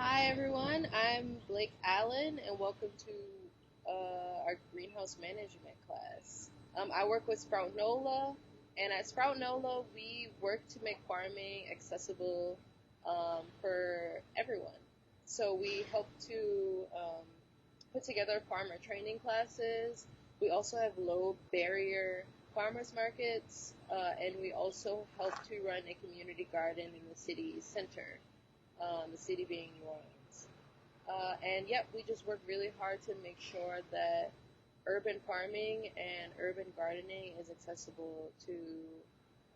Hi everyone, I'm Blake Allen and welcome to our greenhouse management class. I work with Sprout NOLA, and at Sprout NOLA we work to make farming accessible for everyone. So we help to put together farmer training classes. We also have low barrier farmers markets, and we also help to run a community garden in the city center, the city being New Orleans. And yep, we just work really hard to make sure that urban farming and urban gardening is accessible to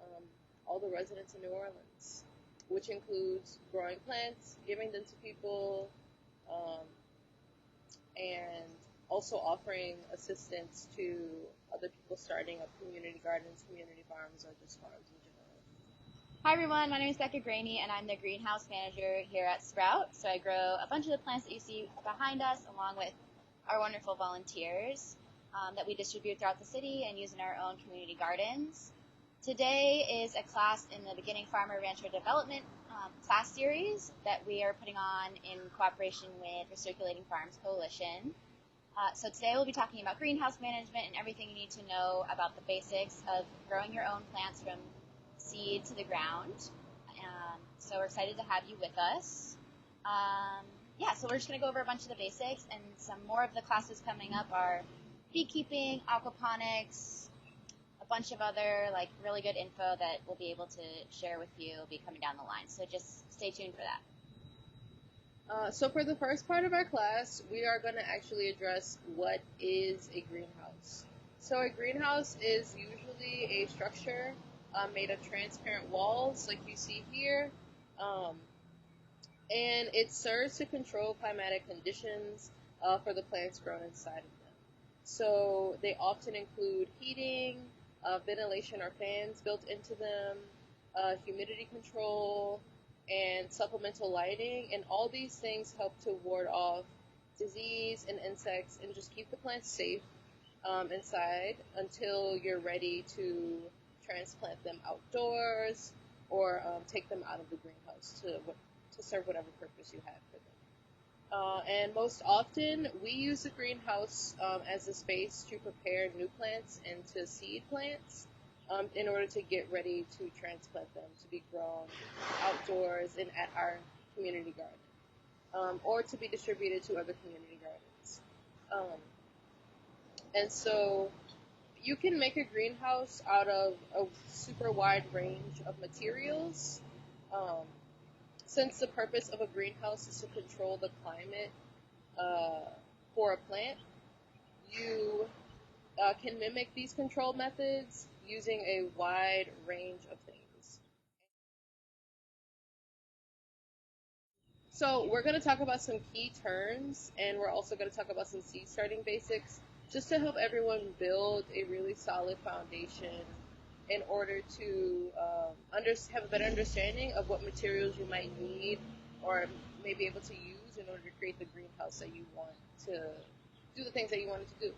um, all the residents in New Orleans, which includes growing plants, giving them to people, um, and also offering assistance to other people starting up community gardens, community farms, or just farms in general. Hi everyone, my name is Becca and I'm the greenhouse manager here at Sprout. So I grow a bunch of the plants that you see behind us along with our wonderful volunteers that we distribute throughout the city and use in our own community gardens. Today is a class in the Beginning Farmer Rancher Development class series that we are putting on in cooperation with Recirculating Farms Coalition. So today we'll be talking about greenhouse management and everything you need to know about the basics of growing your own plants from seed to the ground. So we're excited to have you with us. So we're just going to go over a bunch of the basics, and some more of the classes coming up are beekeeping, aquaponics, a bunch of other really good info that we'll be able to share with you will be coming down the line. So just stay tuned for that. So for the first part of our class, we are going to actually address what is a greenhouse. So a greenhouse is usually a structure made of transparent walls like you see here, and it serves to control climatic conditions for the plants grown inside of them. So they often include heating, ventilation or fans built into them, humidity control, and supplemental lighting, and all these things help to ward off disease and insects and just keep the plants safe inside until you're ready to transplant them outdoors or take them out of the greenhouse to serve whatever purpose you have for them. And most often, we use the greenhouse as a space to prepare new plants into seed plants in order to get ready to transplant them to be grown outdoors and at our community garden, or to be distributed to other community gardens. And so you can make a greenhouse out of a super wide range of materials. Since the purpose of a greenhouse is to control the climate for a plant, you can mimic these control methods using a wide range of things. So we're going to talk about some key terms, and we're also going to talk about some seed starting basics just to help everyone build a really solid foundation in order to have a better understanding of what materials you might need or may be able to use in order to create the greenhouse that you want to do the things that you wanted to do.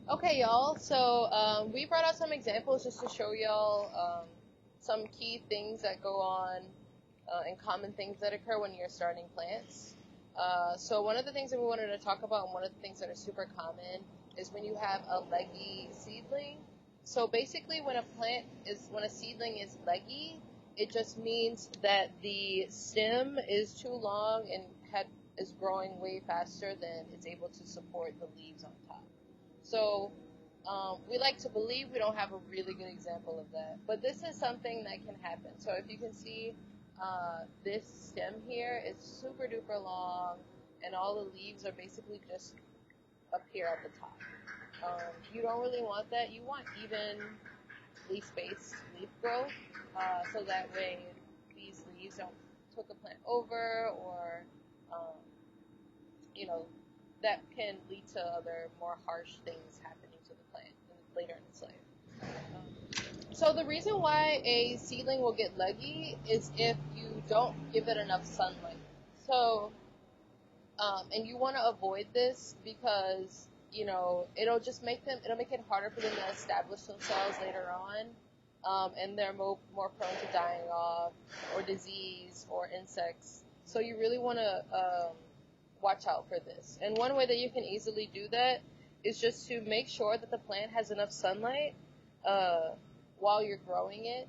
Okay, y'all, so we brought out some examples just to show y'all some key things that go on and common things that occur when you're starting plants. So one of the things that we wanted to talk about, and one of the things that are super common, is when you have a leggy seedling. So basically when a seedling is leggy, it just means that the stem is too long and is growing way faster than it's able to support the leaves on top. So we like to believe we don't have a really good example of that, but this is something that can happen. So if you can see this stem here is super duper long, and all the leaves are basically just up here at the top. You don't really want that. You want evenly spaced leaf growth, so that way these leaves don't took a plant over, or that can lead to other more harsh things happening to the plant later in its life. So the reason why a seedling will get leggy is if you don't give it enough sunlight. So, and you want to avoid this because it'll make it harder for them to establish themselves later on, and they're more prone to dying off or disease or insects. So you really want to watch out for this. And one way that you can easily do that is just to make sure that the plant has enough sunlight uh, while you're growing it.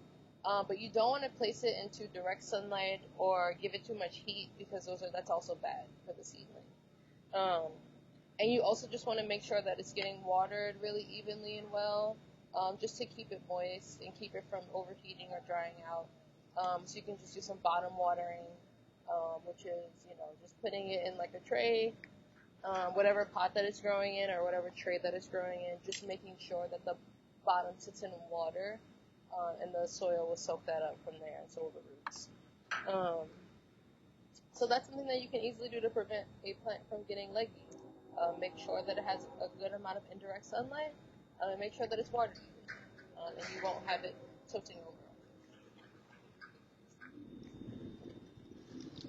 But you don't want to place it into direct sunlight or give it too much heat because that's also bad for the seedling. Um, and you also just want to make sure that it's getting watered really evenly and well, just to keep it moist and keep it from overheating or drying out. So you can just do some bottom watering, which is, just putting it in like a tray, whatever pot that it's growing in or whatever tray that it's growing in, just making sure that the bottom sits in water, and the soil will soak that up from there, and so will the roots. Um, so that's something that you can easily do to prevent a plant from getting leggy. Make sure that it has a good amount of indirect sunlight, and make sure that it's watered, and you won't have it tilting over.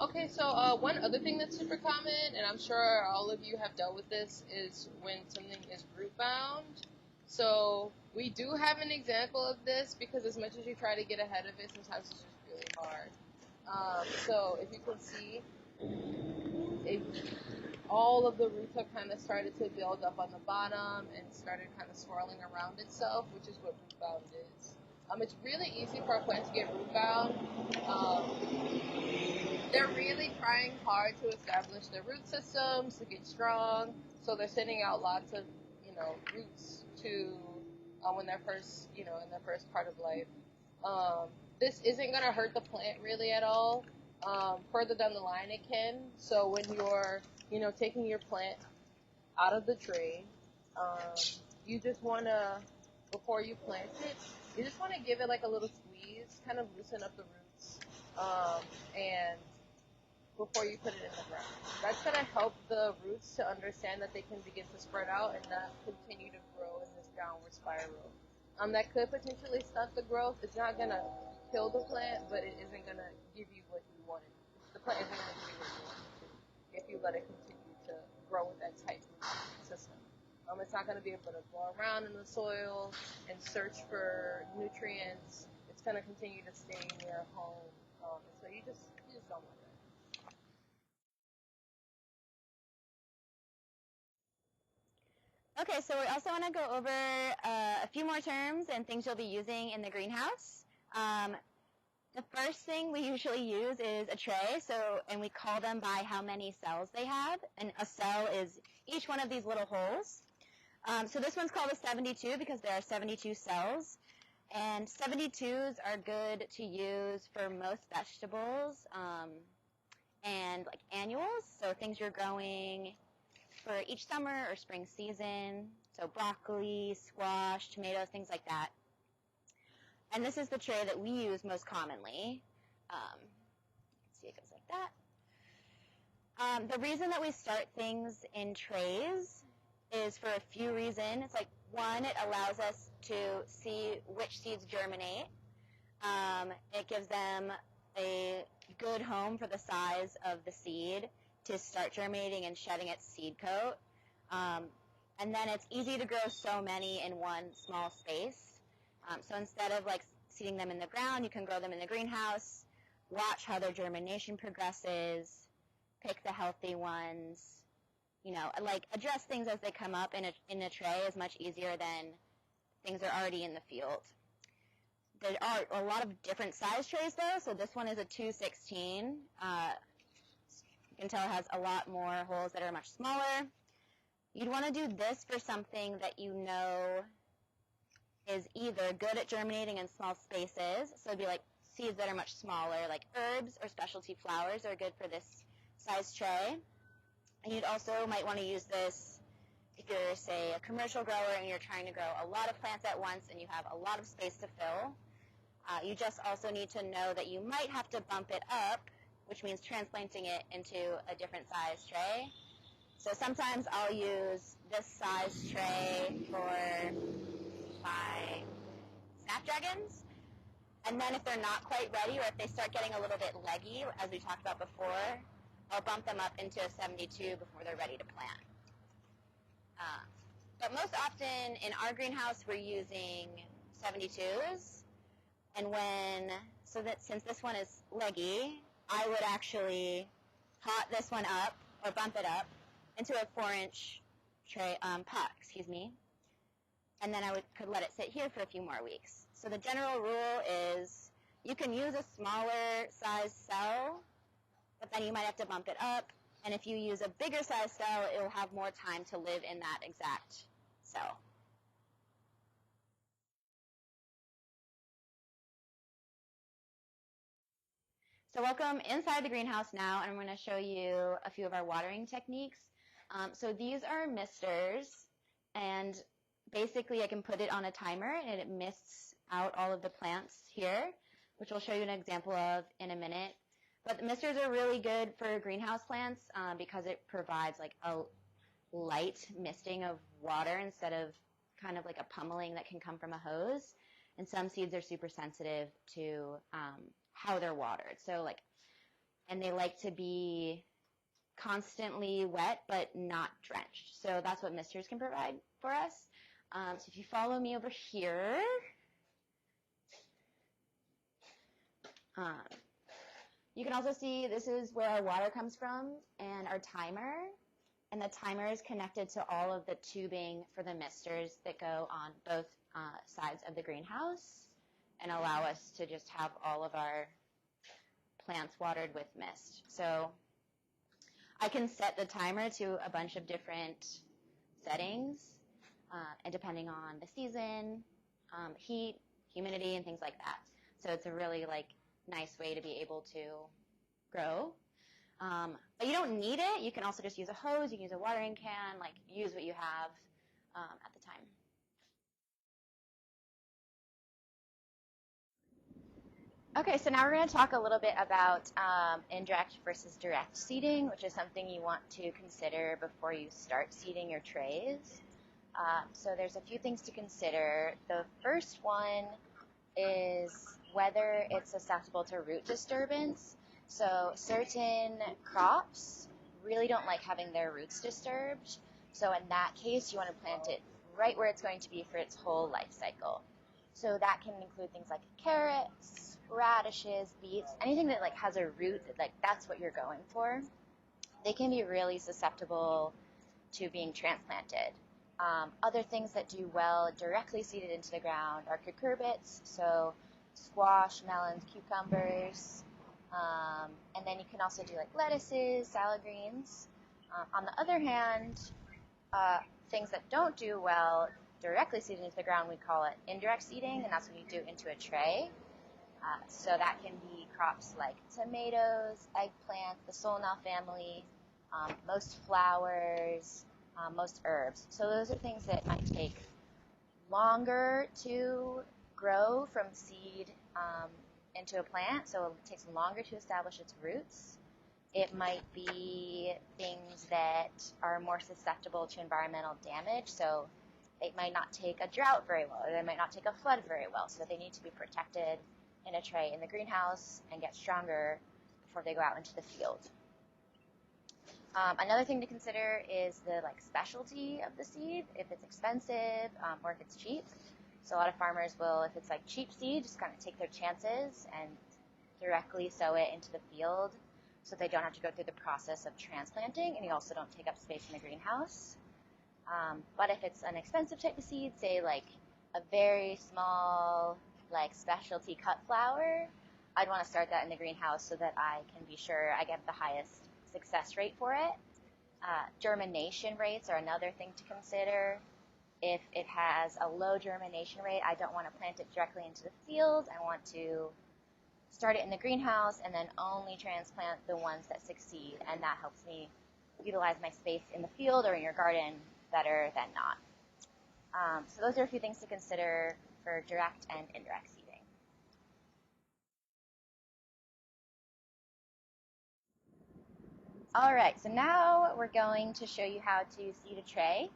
Okay, so one other thing that's super common, and I'm sure all of you have dealt with this, is when something is root bound. So we do have an example of this because as much as you try to get ahead of it, sometimes it's just really hard. So if you can see, if all of the roots have kind of started to build up on the bottom and started kind of swirling around itself, which is what root bound is. It's really easy for a plant to get root bound. They're really trying hard to establish their root systems, to get strong, so they're sending out lots of, roots to when they're first, in their first part of life. This isn't going to hurt the plant really at all. Further down the line it can. So when you're, taking your plant out of the tray, you just want to, before you plant it, you just want to give it like a little squeeze, kind of loosen up the roots, and before you put it in the ground. That's going to help the roots to understand that they can begin to spread out and not continue to grow in this downward spiral. That could potentially stunt the growth. It's not going to kill the plant, but it isn't going to give you what you wanted. The plant isn't going to give you what you wanted if you let it continue to grow with that tight root system. It's not going to be able to go around in the soil and search for nutrients. It's going to continue to stay near home. So you just don't want that. Okay, so we also want to go over a few more terms and things you'll be using in the greenhouse. The first thing we usually use is a tray, and we call them by how many cells they have, and a cell is each one of these little holes. So this one's called a 72 because there are 72 cells, and 72s are good to use for most vegetables and like annuals, so things you're growing for each summer or spring season, so broccoli, squash, tomatoes, things like that. And this is the tray that we use most commonly. Let's see, it goes like that. The reason that we start things in trays is for a few reasons. It's like, one, it allows us to see which seeds germinate. It gives them a good home for the size of the seed to start germinating and shedding its seed coat. And then it's easy to grow so many in one small space. So instead of like seeding them in the ground, you can grow them in the greenhouse, watch how their germination progresses, pick the healthy ones, like address things as they come up in a tray is much easier than things that are already in the field. There are a lot of different size trays though, so this one is a 216. You can tell it has a lot more holes that are much smaller. You'd want to do this for something that you know is either good at germinating in small spaces, so it'd be like seeds that are much smaller, like herbs or specialty flowers are good for this size tray. And you'd also might want to use this if you're, say, a commercial grower and you're trying to grow a lot of plants at once and you have a lot of space to fill. You just also need to know that you might have to bump it up, which means transplanting it into a different size tray. So sometimes I'll use this size tray for my snapdragons. And then if they're not quite ready or if they start getting a little bit leggy, as we talked about before, I'll bump them up into a 72 before they're ready to plant. But most often in our greenhouse we're using 72s. And since this one is leggy, I would actually pot this one up, or bump it up, into a 4-inch tray, pot, and then I could let it sit here for a few more weeks. So the general rule is you can use a smaller size cell, but then you might have to bump it up, and if you use a bigger size cell, it will have more time to live in that exact cell. So welcome inside the greenhouse now, and I'm going to show you a few of our watering techniques. So these are misters, and basically I can put it on a timer and it mists out all of the plants here, which I'll show you an example of in a minute. But the misters are really good for greenhouse plants because it provides like a light misting of water instead of kind of like a pummeling that can come from a hose. And some seeds are super sensitive to how they're watered. So and they like to be constantly wet but not drenched. So that's what misters can provide for us. So if you follow me over here, you can also see this is where our water comes from and our timer. And the timer is connected to all of the tubing for the misters that go on both sides of the greenhouse and allow us to just have all of our plants watered with mist. So I can set the timer to a bunch of different settings, and depending on the season, heat, humidity, and things like that. So it's a really nice way to be able to grow. But you don't need it. You can also just use a hose. You can use a watering can. Use what you have at the time. Okay, so now we're going to talk a little bit about indirect versus direct seeding, which is something you want to consider before you start seeding your trays. So there's a few things to consider. The first one is whether it's susceptible to root disturbance. So certain crops really don't like having their roots disturbed. So in that case, you want to plant it right where it's going to be for its whole life cycle. So that can include things like carrots, radishes, beets, anything that has a root, that's what you're going for. They can be really susceptible to being transplanted. Other things that do well directly seeded into the ground are cucurbits, so squash, melons, cucumbers, and then you can also do lettuces, salad greens. On the other hand, things that don't do well directly seeded into the ground, we call it indirect seeding, and that's when you do it into a tray. So that can be crops like tomatoes, eggplant, the solnal family, most flowers, most herbs. So those are things that might take longer to grow from seed into a plant, so it takes longer to establish its roots. It might be things that are more susceptible to environmental damage, so they might not take a drought very well, or they might not take a flood very well, so they need to be protected in a tray in the greenhouse and get stronger before they go out into the field. Another thing to consider is the specialty of the seed, if it's expensive or if it's cheap. So a lot of farmers will, if it's cheap seed, just kind of take their chances and directly sow it into the field so they don't have to go through the process of transplanting, and you also don't take up space in the greenhouse. But if it's an expensive type of seed, say a very small specialty cut flower, I'd want to start that in the greenhouse so that I can be sure I get the highest success rate for it. Germination rates are another thing to consider. If it has a low germination rate, I don't want to plant it directly into the field. I want to start it in the greenhouse and then only transplant the ones that succeed, and that helps me utilize my space in the field or in your garden better than not. So those are a few things to consider for direct and indirect seeding. All right, so now we're going to show you how to seed a tray.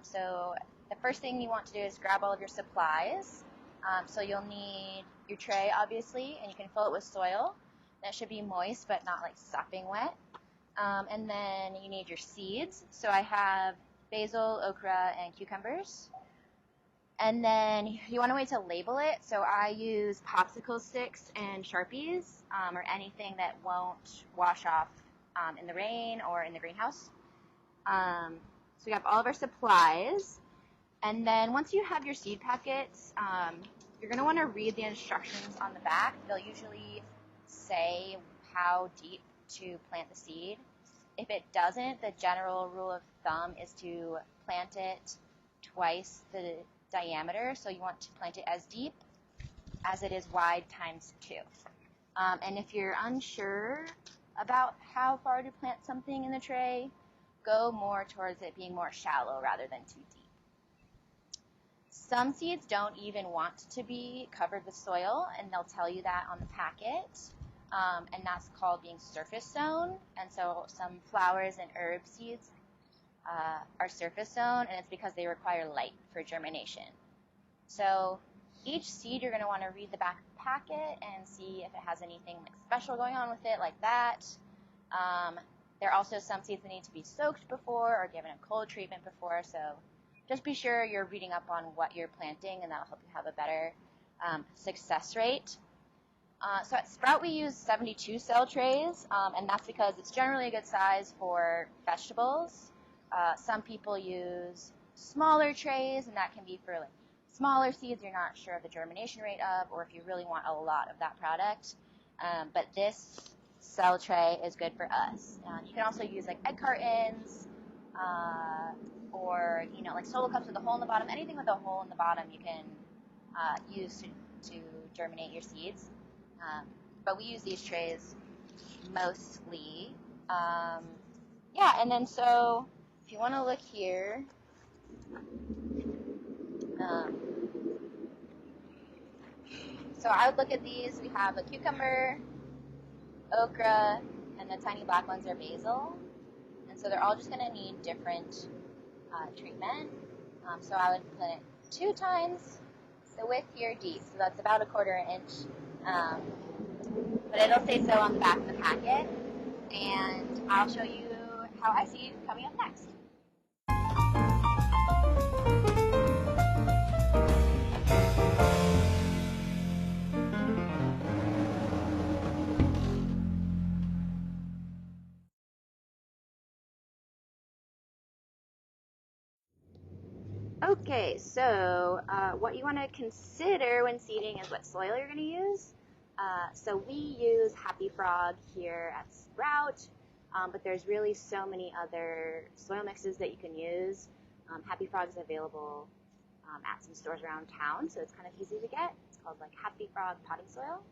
So the first thing you want to do is grab all of your supplies. So you'll need your tray, obviously, and you can fill it with soil. That should be moist, but not sopping wet. And then you need your seeds. So I have basil, okra, and cucumbers. And then you want to wait to label it. So I use popsicle sticks and Sharpies, or anything that won't wash off in the rain or in the greenhouse. So we have all of our supplies. And then once you have your seed packets, you're going to want to read the instructions on the back. They'll usually say how deep to plant the seed. If it doesn't, the general rule of thumb is to plant it twice the diameter. So you want to plant it as deep as it is wide times 2. And if you're unsure about how far to plant something in the tray, go more towards it being more shallow rather than too deep. Some seeds don't even want to be covered with soil, and they'll tell you that on the packet, and that's called being surface sown. And so some flowers and herb seeds are surface sown, and it's because they require light for germination. So each seed you're going to want to read the back of the packet and see if it has anything special going on with it like that. There are also some seeds that need to be soaked before or given a cold treatment before, so just be sure you're reading up on what you're planting, and that'll help you have a better success rate. So at Sprout we use 72 cell trays, and that's because it's generally a good size for vegetables. Some people use smaller trays, and that can be for like smaller seeds you're not sure of the germination rate of, or if you really want a lot of that product. But this cell tray is good for us. You can also use like egg cartons, or like solo cups with a hole in the bottom. Anything with a hole in the bottom you can use to germinate your seeds. But we use these trays mostly. Yeah, and then so if you want to look here, so I would look at these. We have a cucumber, okra, and the tiny black ones are basil. And so they're all just going to need different treatment. So I would put it 2 times the width here deep. So that's about 1/4 inch. But it'll say so on the back of the packet. And I'll show you how I see it coming up next. Okay, so what you want to consider when seeding is what soil you're going to use. So we use Happy Frog here at Sprout, but there's really so many other soil mixes that you can use. Happy Frog is available at some stores around town, so it's kind of easy to get. It's called like Happy Frog potting soil.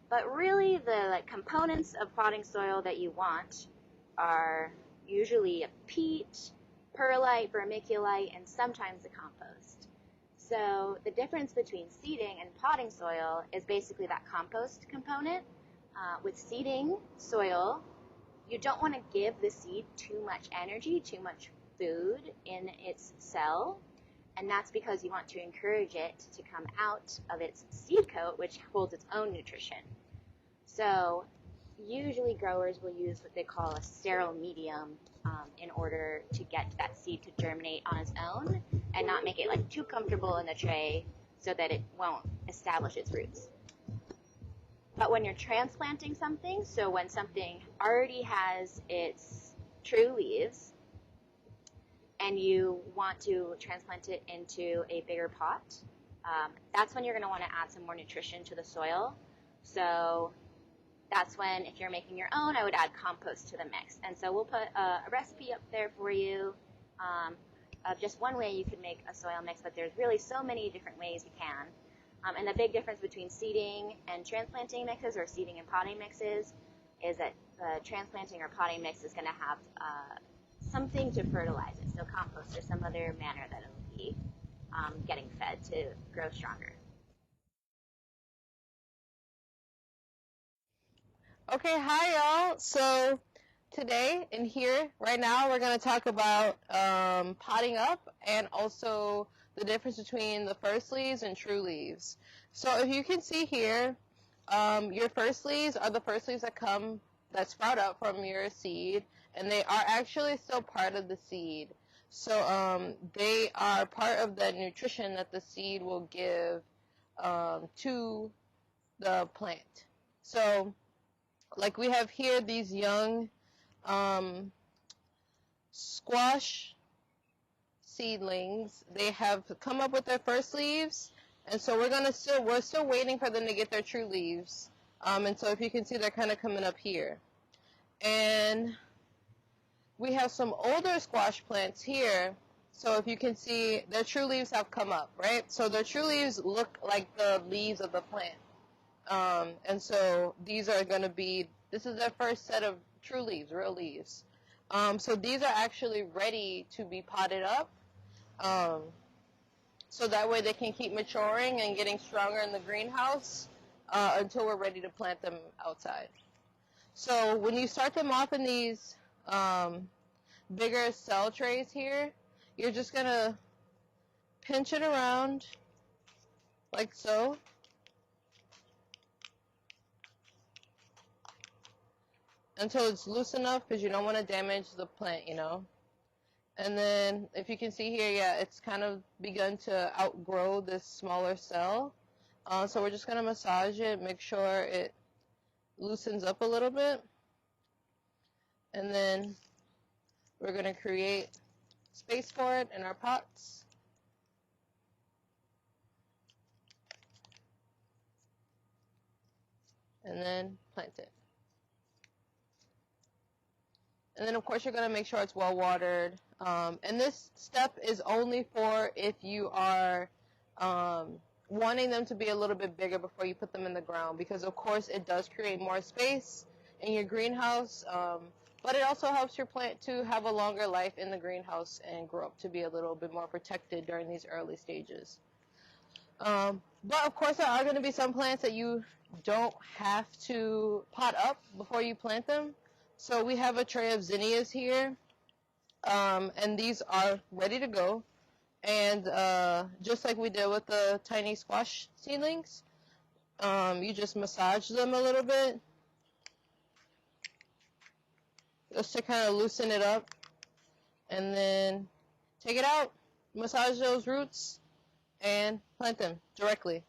But really the components of potting soil that you want are usually a peat, perlite, vermiculite, and sometimes a compost. So the difference between seeding and potting soil is basically that compost component. With seeding soil, you don't want to give the seed too much energy, too much food in its cell, and that's because you want to encourage it to come out of its seed coat, which holds its own nutrition. So usually growers will use what they call a sterile medium in order to get that seed to germinate on its own and not make it too comfortable in the tray so that it won't establish its roots. But when you're transplanting something, so when something already has its true leaves and you want to transplant it into a bigger pot, that's when you're going to want to add some more nutrition to the soil. So that's when, if you're making your own, I would add compost to the mix. And so we'll put a recipe up there for you of just one way you can make a soil mix, but there's really so many different ways you can. And the big difference between seeding and transplanting mixes, or seeding and potting mixes, is that the transplanting or potting mix is going to have something to fertilize it, so compost or some other manner that it'll be getting fed to grow stronger. Okay, hi y'all. So today in here, right now, we're going to talk about potting up and also the difference between the first leaves and true leaves. So if you can see here, your first leaves are the first leaves that sprout up from your seed, and they are actually still part of the seed. So they are part of the nutrition that the seed will give to the plant. So Like we have here these young squash seedlings. They have come up with their first leaves, and so we're still waiting for them to get their true leaves. And so if you can see, they're kind of coming up here. And we have some older squash plants here. So if you can see, their true leaves have come up, right? So their true leaves look like the leaves of the plant. And so these are going to be, this is their first set of true leaves, real leaves. So these are actually ready to be potted up. So that way they can keep maturing and getting stronger in the greenhouse until we're ready to plant them outside. So when you start them off in these bigger cell trays here, you're just going to pinch it around like so. Until it's loose enough, because you don't want to damage the plant, you know. And then if you can see here, yeah, it's kind of begun to outgrow this smaller cell. So we're just going to massage it, make sure it loosens up a little bit. And then we're going to create space for it in our pots. And then plant it. And then of course you're going to make sure it's well watered. And this step is only for if you are wanting them to be a little bit bigger before you put them in the ground, because of course it does create more space in your greenhouse, but it also helps your plant to have a longer life in the greenhouse and grow up to be a little bit more protected during these early stages. But of course there are going to be some plants that you don't have to pot up before you plant them. So we have a tray of zinnias here, and these are ready to go. And just like we did with the tiny squash seedlings, you just massage them a little bit just to kind of loosen it up, and then take it out, massage those roots, and plant them directly.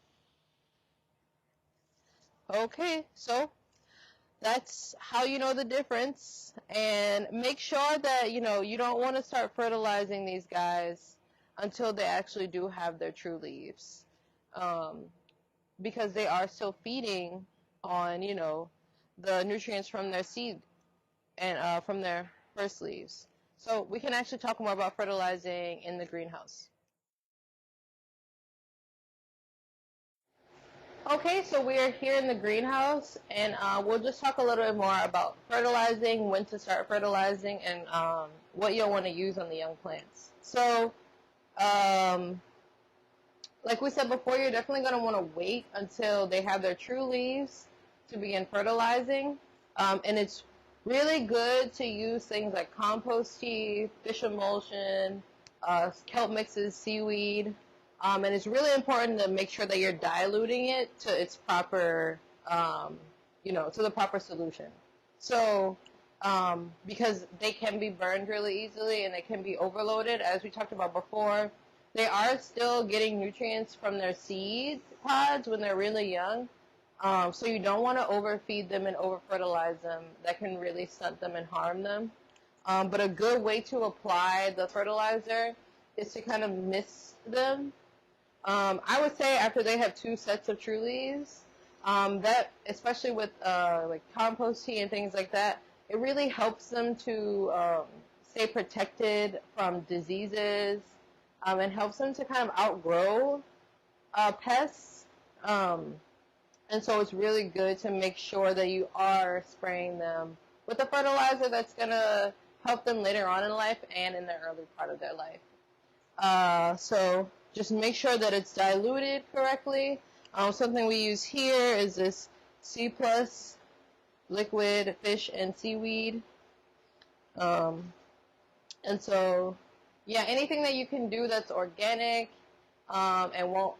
Okay, so that's how you know the difference. And make sure that you don't want to start fertilizing these guys until they actually do have their true leaves, because they are still feeding on the nutrients from their seed and from their first leaves. So we can actually talk more about fertilizing in the greenhouse. Okay, so we are here in the greenhouse, and we'll just talk a little bit more about fertilizing, when to start fertilizing, and what you'll want to use on the young plants. So, like we said before, you're definitely going to want to wait until they have their true leaves to begin fertilizing. And it's really good to use things like compost tea, fish emulsion, kelp mixes, seaweed. And it's really important to make sure that you're diluting it to its proper, to the proper solution. So, because they can be burned really easily and they can be overloaded, as we talked about before, they are still getting nutrients from their seed pods when they're really young. So you don't want to overfeed them and over-fertilize them. That can really stunt them and harm them. But a good way to apply the fertilizer is to kind of mist them. I would say after they have 2 sets of true leaves, that, especially with like compost tea and things like that, it really helps them to stay protected from diseases, and helps them to kind of outgrow pests. And so it's really good to make sure that you are spraying them with a fertilizer that's going to help them later on in life and in the early part of their life. So just make sure that it's diluted correctly. Something we use here is this C+ liquid fish and seaweed. And so, yeah, anything that you can do that's organic and won't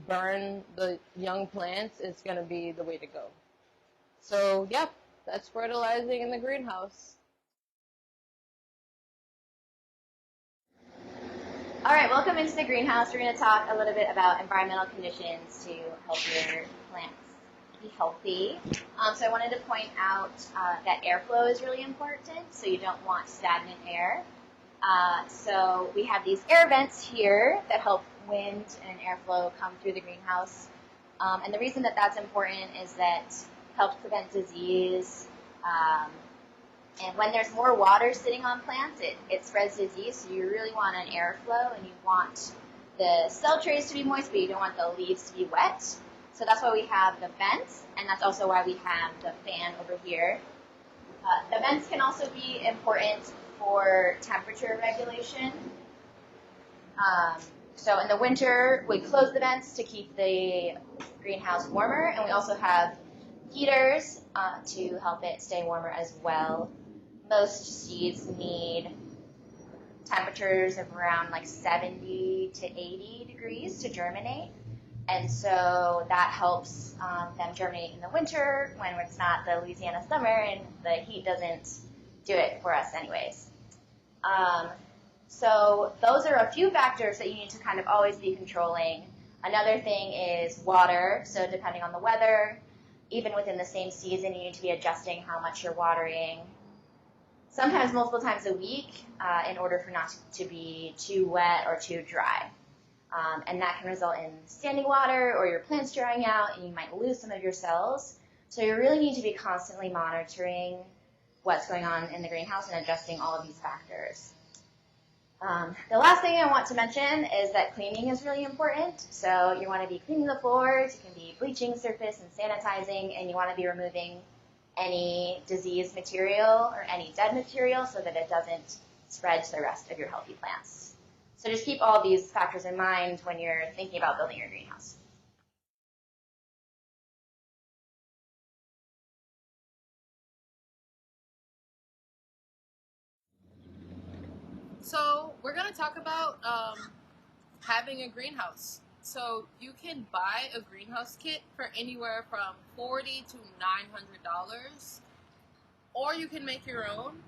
burn the young plants is going to be the way to go. So, yeah, that's fertilizing in the greenhouse. All right, welcome into the greenhouse. We're going to talk a little bit about environmental conditions to help your plants be healthy. So I wanted to point out that airflow is really important, so you don't want stagnant air. So we have these air vents here that help wind and airflow come through the greenhouse. And the reason that that's important is that it helps prevent disease. And when there's more water sitting on plants, it spreads disease. So you really want an airflow, and you want the cell trays to be moist, but you don't want the leaves to be wet. So that's why we have the vents, and that's also why we have the fan over here. The vents can also be important for temperature regulation. So in the winter, we close the vents to keep the greenhouse warmer, and we also have heaters to help it stay warmer as well. Most seeds need temperatures of around like 70 to 80 degrees to germinate. And so that helps them germinate in the winter when it's not the Louisiana summer and the heat doesn't do it for us anyways. So those are a few factors that you need to kind of always be controlling. Another thing is water. So depending on the weather, even within the same season, you need to be adjusting how much you're watering. Sometimes multiple times a week in order for not to be too wet or too dry. And that can result in standing water or your plants drying out, and you might lose some of your cells. So you really need to be constantly monitoring what's going on in the greenhouse and adjusting all of these factors. The last thing I want to mention is that cleaning is really important. So you want to be cleaning the floors, you can be bleaching surface and sanitizing, and you want to be removing any diseased material or any dead material so that it doesn't spread to the rest of your healthy plants. So just keep all these factors in mind when you're thinking about building your greenhouse. So we're going to talk about having a greenhouse. So you can buy a greenhouse kit for anywhere from $40 to $900, or you can make your own.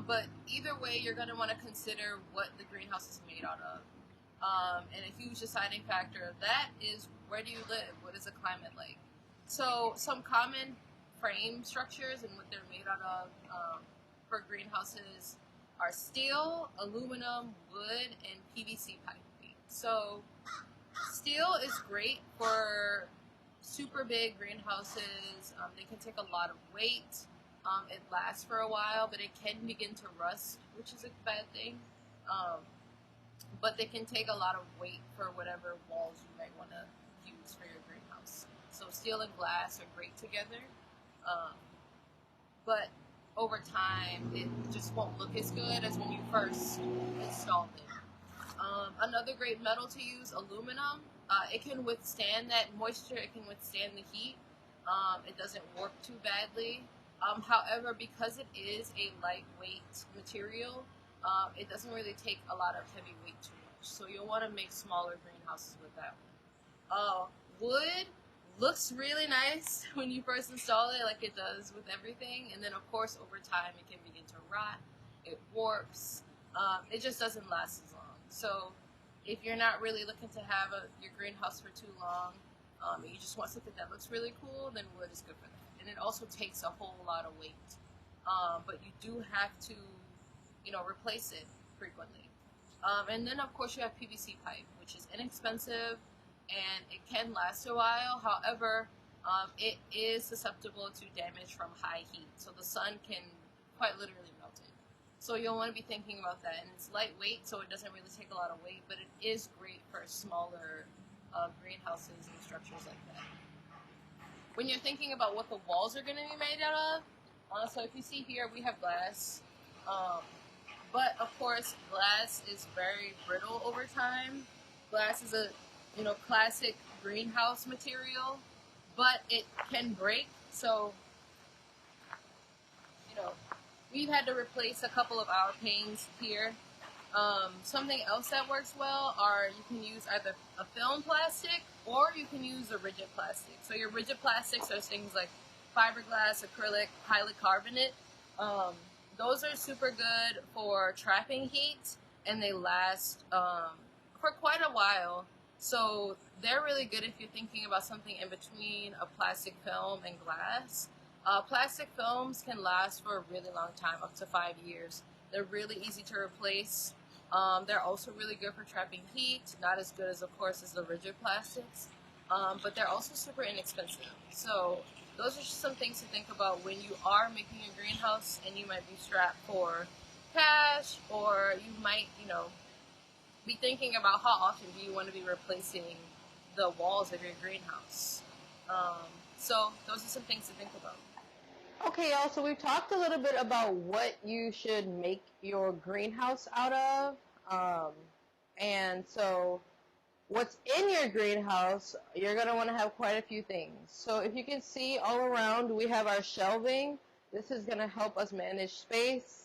But either way, you're going to want to consider what the greenhouse is made out of. And a huge deciding factor of that is, where do you live? What is the climate like? So some common frame structures and what they're made out of for greenhouses are steel, aluminum, wood, and PVC piping. So steel is great for super big greenhouses. They can take a lot of weight. It lasts for a while, but it can begin to rust, which is a bad thing. But they can take a lot of weight for whatever walls you might want to use for your greenhouse. So steel and glass are great together. But over time, it just won't look as good as when you first installed it. Another great metal to use, aluminum. It can withstand that moisture. It can withstand the heat. It doesn't warp too badly. However, because it is a lightweight material, it doesn't really take a lot of heavy weight too much. So you'll want to make smaller greenhouses with that one. Wood looks really nice when you first install it, like it does with everything. And then, of course, over time, it can begin to rot. It warps. It just doesn't last as long. So if you're not really looking to have your greenhouse for too long, and you just want something that looks really cool, then wood is good for that. And it also takes a whole lot of weight. But you do have to, replace it frequently. And then, of course, you have PVC pipe, which is inexpensive, and it can last a while. However, it is susceptible to damage from high heat. So the sun can quite literally melt it. So you'll want to be thinking about that. And it's lightweight, so it doesn't really take a lot of weight, but it is great for smaller greenhouses and structures like that. When you're thinking about what the walls are going to be made out of, so if you see here, we have glass. But of course, glass is very brittle over time. Glass is a classic greenhouse material, but it can break. So we've had to replace a couple of our panes here. Something else that works well are, you can use either a film plastic or you can use a rigid plastic. So your rigid plastics are things like fiberglass, acrylic, polycarbonate. Those are super good for trapping heat, and they last for quite a while. So they're really good if you're thinking about something in between a plastic film and glass. Plastic films can last for a really long time, up to 5 years. They're really easy to replace. They're also really good for trapping heat, not as good as, of course, as the rigid plastics, but they're also super inexpensive. So those are just some things to think about when you are making a greenhouse and you might be strapped for cash, or you might, be thinking about how often do you want to be replacing the walls of your greenhouse. So those are some things to think about. Okay, y'all, so we've talked a little bit about what you should make your greenhouse out of. And so what's in your greenhouse, you're going to want to have quite a few things. So if you can see all around, we have our shelving. This is going to help us manage space.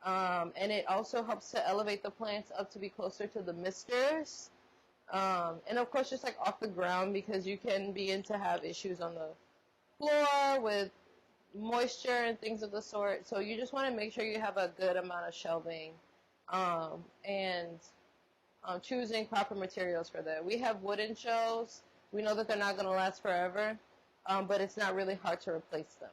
And it also helps to elevate the plants up to be closer to the misters. And of course, just like off the ground, because you can begin to have issues on the floor with moisture and things of the sort. So you just want to make sure you have a good amount of shelving, and choosing proper materials for that. We have wooden shelves. We know that they're not going to last forever, but it's not really hard to replace them.